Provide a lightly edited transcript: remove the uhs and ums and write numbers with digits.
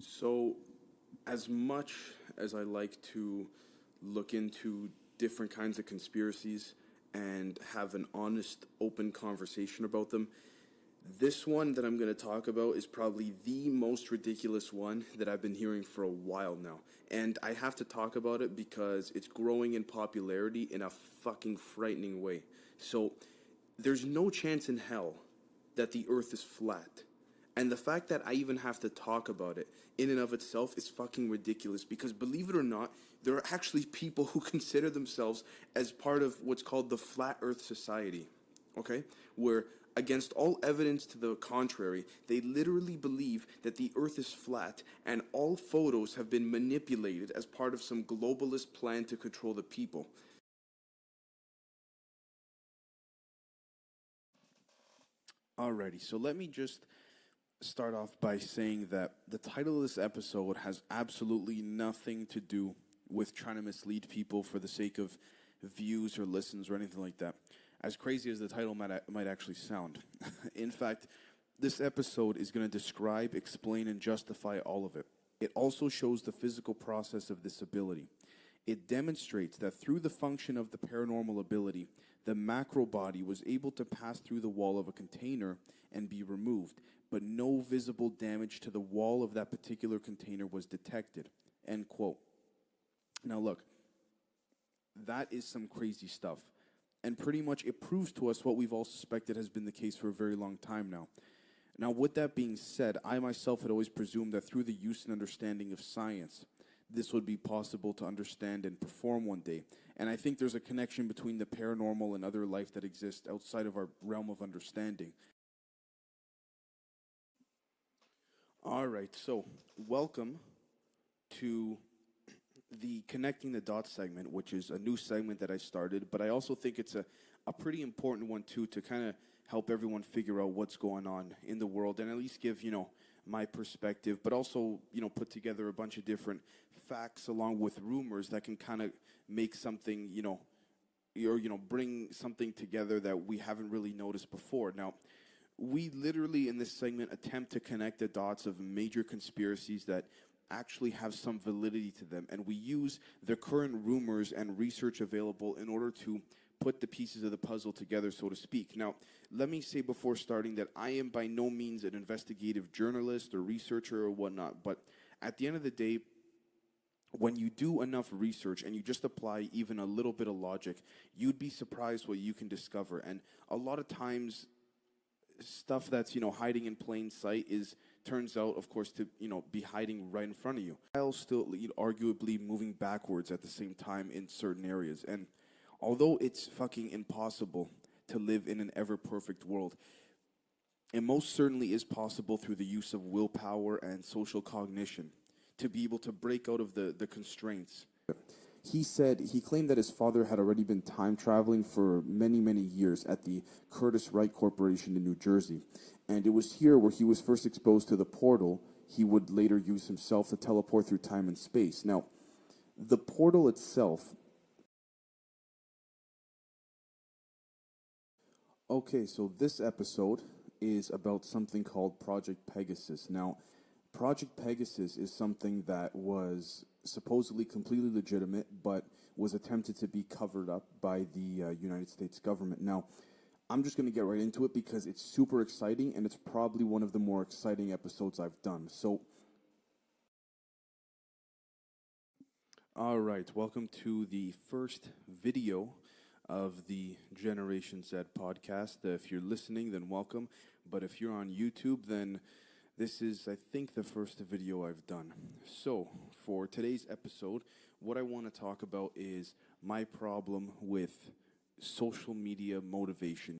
So, as much as I like to look into different kinds of conspiracies and have an honest, open conversation about them, this one that I'm going to talk about is probably the most ridiculous one that I've been hearing for a while now. And I have to talk about it because it's growing in popularity in a fucking frightening way. So, there's no chance in hell that the earth is flat. And the fact that I even have to talk about it in and of itself is fucking ridiculous because believe it or not, there are actually people who consider themselves as part of what's called the Flat Earth Society, okay? Where, against all evidence to the contrary, they literally believe that the earth is flat and all photos have been manipulated as part of some globalist plan to control the people. Alrighty, so let me just start off by saying that the title of this episode has absolutely nothing to do with trying to mislead people for the sake of views or listens or anything like that. As crazy as the title might actually sound. In fact, this episode is going to describe, explain, and justify all of it. It also shows the physical process of this ability. It demonstrates that through the function of the paranormal ability, the macro body was able to pass through the wall of a container and be removed, but no visible damage to the wall of that particular container was detected. End quote. Now look, that is some crazy stuff. And pretty much it proves to us what we've all suspected has been the case for a very long time now. Now, with that being said, I myself had always presumed that through the use and understanding of science, this would be possible to understand and perform one day. And I think there's a connection between the paranormal and other life that exists outside of our realm of understanding. All right, so welcome to the Connecting the Dots segment, which is a new segment that I started, but I also think it's a pretty important one too to kind of help everyone figure out what's going on in the world and at least give, my perspective, but also, put together a bunch of different facts along with rumors that can kind of make something, or, bring something together that we haven't really noticed before. Now, we literally in this segment attempt to connect the dots of major conspiracies that actually have some validity to them, and we use the current rumors and research available in order to put the pieces of the puzzle together, so to speak. Now, let me say before starting that I am by no means an investigative journalist or researcher or whatnot, but at the end of the day, when you do enough research and you just apply even a little bit of logic, you'd be surprised what you can discover. And a lot of times, stuff that's hiding in plain sight is turns out, of course, to be hiding right in front of you, while still arguably moving backwards at the same time in certain areas. And although it's fucking impossible to live in an ever perfect world, it most certainly is possible through the use of willpower and social cognition to be able to break out of the constraints. He claimed that his father had already been time traveling for many, many years at the Curtis Wright Corporation in New Jersey. And it was here where he was first exposed to the portal he would later use himself to teleport through time and space. Now, the portal itself. Okay, so this episode is about something called Project Pegasus. Now, Project Pegasus is something that was supposedly completely legitimate, but was attempted to be covered up by the United States government. Now, I'm just going to get right into it because it's super exciting, and it's probably one of the more exciting episodes I've done. So, all right, welcome to the first video of the Generation Z podcast. If you're listening, then welcome. But if you're on YouTube, then this is, I think, the first video I've done. So, for today's episode, what I want to talk about is my problem with social media motivation.